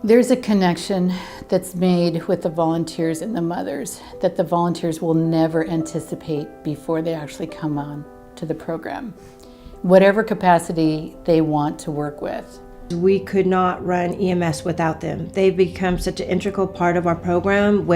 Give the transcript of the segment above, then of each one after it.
There's a connection that's made with the volunteers and the mothers that the volunteers will never anticipate before they actually come on to the program, whatever capacity they want to work with. We could not run EMS without them. They've become such an integral part of our program.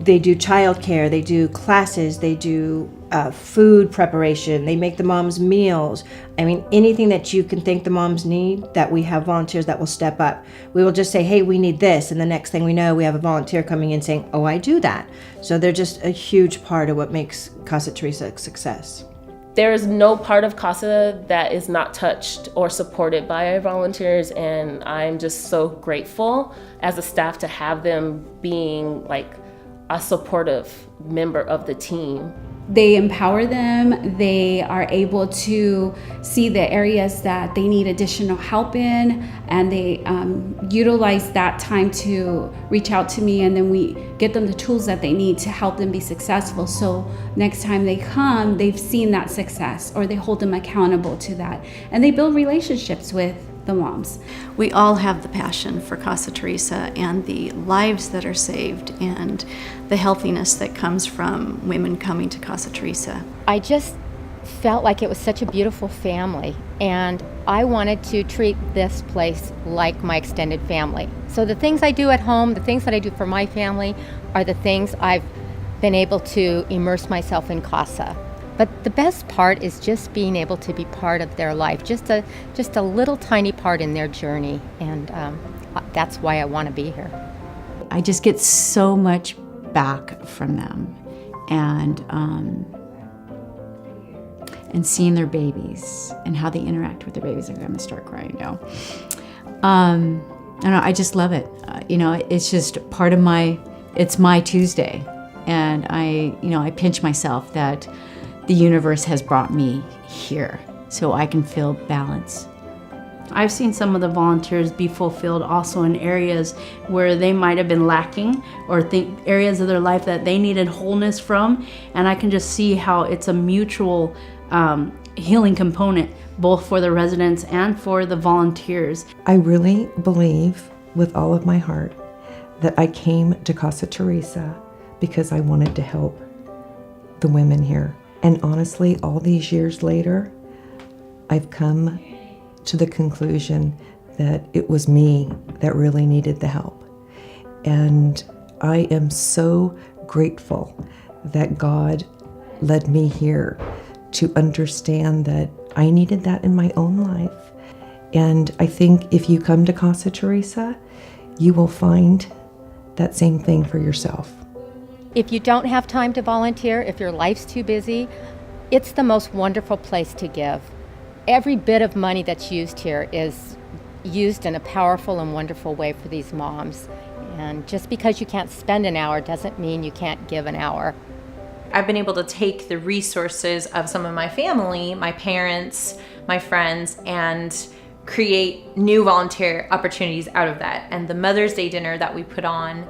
They do childcare, they do classes, they do food preparation, they make the moms meals. I mean, anything that you can think the moms need, that we have volunteers that will step up. We will just say, hey, we need this, and the next thing we know, we have a volunteer coming in saying, oh, I do that. So they're just a huge part of what makes Casa Teresa a success. There is no part of Casa that is not touched or supported by our volunteers, and I'm just so grateful as a staff to have them being like a supportive member of the team. They empower them. They are able to see the areas that they need additional help in, and they utilize that time to reach out to me, and then we get them the tools that they need to help them be successful. So next time they come, they've seen that success, or they hold them accountable to that, and they build relationships with the moms. We all have the passion for Casa Teresa and the lives that are saved and the healthiness that comes from women coming to Casa Teresa. I just felt like it was such a beautiful family, and I wanted to treat this place like my extended family. So the things I do at home, the things that I do for my family, are the things I've been able to immerse myself in Casa. But the best part is just being able to be part of their life, just a little tiny part in their journey, and that's why I want to be here. I just get so much back from them, and seeing their babies and how they interact with their babies. I'm going to start crying now. I don't know, I just love it. It's just part of it's my Tuesday, and I pinch myself that the universe has brought me here so I can feel balance. I've seen some of the volunteers be fulfilled also in areas where they might have been lacking, or areas of their life that they needed wholeness from, and I can just see how it's a mutual healing component both for the residents and for the volunteers. I really believe with all of my heart that I came to Casa Teresa because I wanted to help the women here. And honestly, all these years later, I've come to the conclusion that it was me that really needed the help. And I am so grateful that God led me here to understand that I needed that in my own life. And I think if you come to Casa Teresa, you will find that same thing for yourself. If you don't have time to volunteer, if your life's too busy, it's the most wonderful place to give. Every bit of money that's used here is used in a powerful and wonderful way for these moms. And just because you can't spend an hour doesn't mean you can't give an hour. I've been able to take the resources of some of my family, my parents, my friends, and create new volunteer opportunities out of that. And the Mother's Day dinner that we put on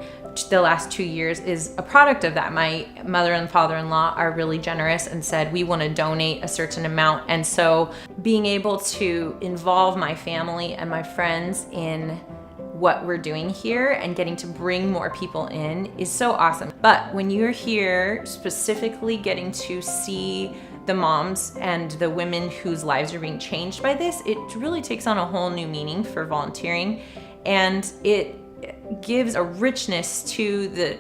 the last 2 years is a product of that. My mother and father-in-law are really generous and said, we want to donate a certain amount. And so being able to involve my family and my friends in what we're doing here and getting to bring more people in is so awesome. But when you're here specifically getting to see the moms and the women whose lives are being changed by this, it really takes on a whole new meaning for volunteering, and it gives a richness to the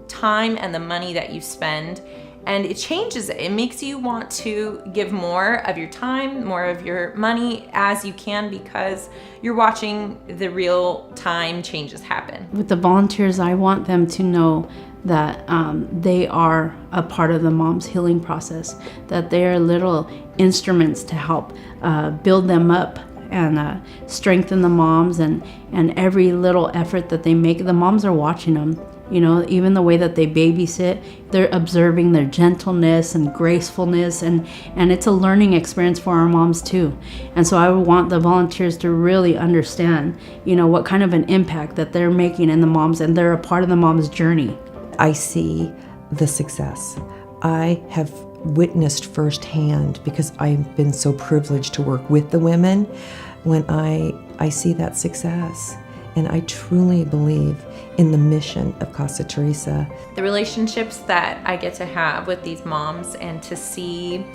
time and the money that you spend, and it changes it. It makes you want to give more of your time, more of your money as you can, because you're watching the real time changes happen. With the volunteers, I want them to know that they are a part of the mom's healing process, that they are little instruments to help build them up and strengthen the moms, and every little effort that they make, the moms are watching them. Even the way that they babysit, they're observing their gentleness and gracefulness, and it's a learning experience for our moms too. And so I would want the volunteers to really understand, what kind of an impact that they're making in the moms, and they're a part of the mom's journey. I see the success. I have witnessed firsthand, because I've been so privileged to work with the women, when I see that success. And I truly believe in the mission of Casa Teresa. The relationships that I get to have with these moms and to see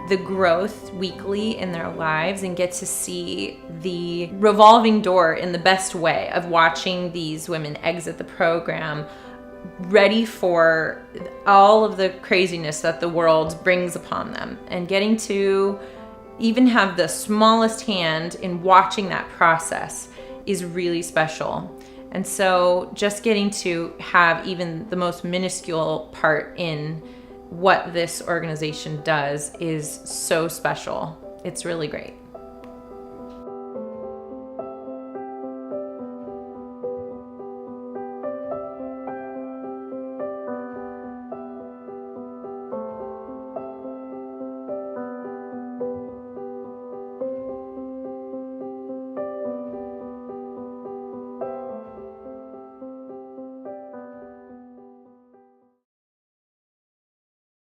the growth weekly in their lives and get to see the revolving door in the best way of watching these women exit the program ready for all of the craziness that the world brings upon them, and getting to even have the smallest hand in watching that process is really special. And so just getting to have even the most minuscule part in what this organization does is so special. It's really great.